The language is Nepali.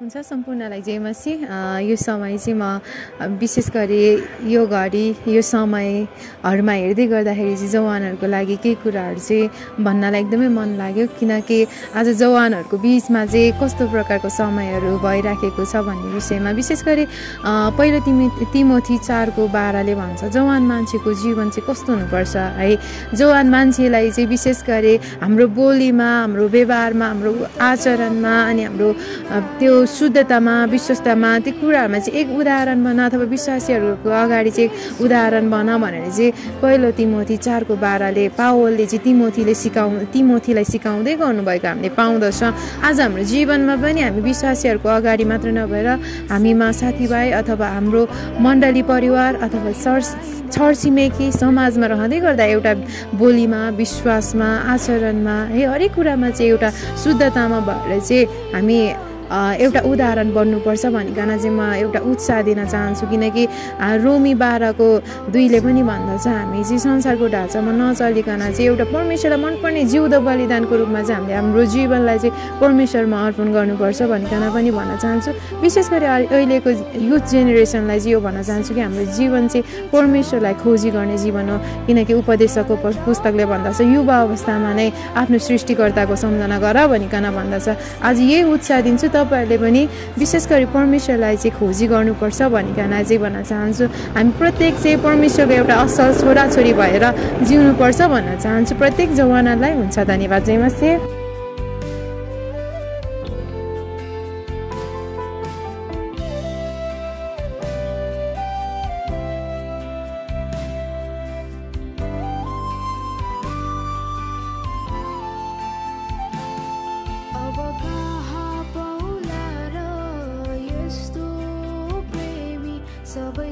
हुन्छ सम्पूर्णलाई जय मसी। यो समय चाहिँ म विशेष गरी यो घडी यो समयहरूमा हेर्दै गर्दाखेरि चाहिँ जवानहरूको लागि केही कुराहरू चाहिँ भन्नलाई एकदमै मन लाग्यो, किनकि आज जवानहरूको बिचमा चाहिँ कस्तो प्रकारको समयहरू भइराखेको छ भन्ने विषयमा विशेष गरी पहिलो तिमोथी 4:12ले भन्छ जवान मान्छेको जीवन चाहिँ कस्तो हुनुपर्छ है। जवान मान्छेलाई चाहिँ विशेष गरी हाम्रो बोलीमा, हाम्रो व्यवहारमा, हाम्रो आचरणमा अनि हाम्रो त्यो शुद्धतामा, विश्वस्तमा, त्यो कुराहरूमा चाहिँ एक उदाहरण बन अथवा विश्वासीहरूको अगाडि चाहिँ उदाहरण बन भनेर चाहिँ पहिलो तिमोथी 4:12ले पावलले चाहिँ तिमोथीलाई सिकाउँदै गर्नुभएको हामीले पाउँदछ। आज हाम्रो जीवनमा पनि हामी विश्वासीहरूको अगाडि मात्र नभएर हामीमा साथीभाइ अथवा हाम्रो मण्डली परिवार अथवा छरछिमेकी समाजमा रहँदै गर्दा एउटा बोलीमा, विश्वासमा, आचरणमा है हरेक कुरामा चाहिँ एउटा शुद्धतामा भएर चाहिँ हामी एउटा उदाहरण बन्नुपर्छ भनिकन चाहिँ म एउटा उत्साह दिन चाहन्छु, किनकि रोमी 12:2ले पनि भन्दछ हामी चाहिँ संसारको ढाँचामा नचलिकन चाहिँ एउटा परमेश्वरलाई मनपर्ने जिउँदो बलिदानको रूपमा चाहिँ हामीले हाम्रो जीवनलाई चाहिँ परमेश्वरमा अर्पण गर्नुपर्छ भनिकन पनि भन्न चाहन्छु। विशेष गरी अहिलेको युथ जेनेरेसनलाई चाहिँ यो भन्न चाहन्छु कि हाम्रो जीवन चाहिँ परमेश्वरलाई खोजी गर्ने जीवन हो, किनकि उपदेशकको पुस्तकले भन्दछ युवा अवस्थामा नै आफ्नो सृष्टिकर्ताको सम्झना गर भनिकन भन्दछ। आज यही उत्साह दिन्छु तपाईहरुले पनि विशेष गरी परमेश्वरलाई चाहिँ खोजी गर्नुपर्छ भनिकन चाहिँ भन्न चाहन्छु। हामी प्रत्येक चाहिँ परमेश्वरको एउटा असल छोराछोरी भएर जिउनुपर्छ भन्न चाहन्छु प्रत्येक जवानलाई। हुन्छ, धन्यवाद, जय मसी। सबै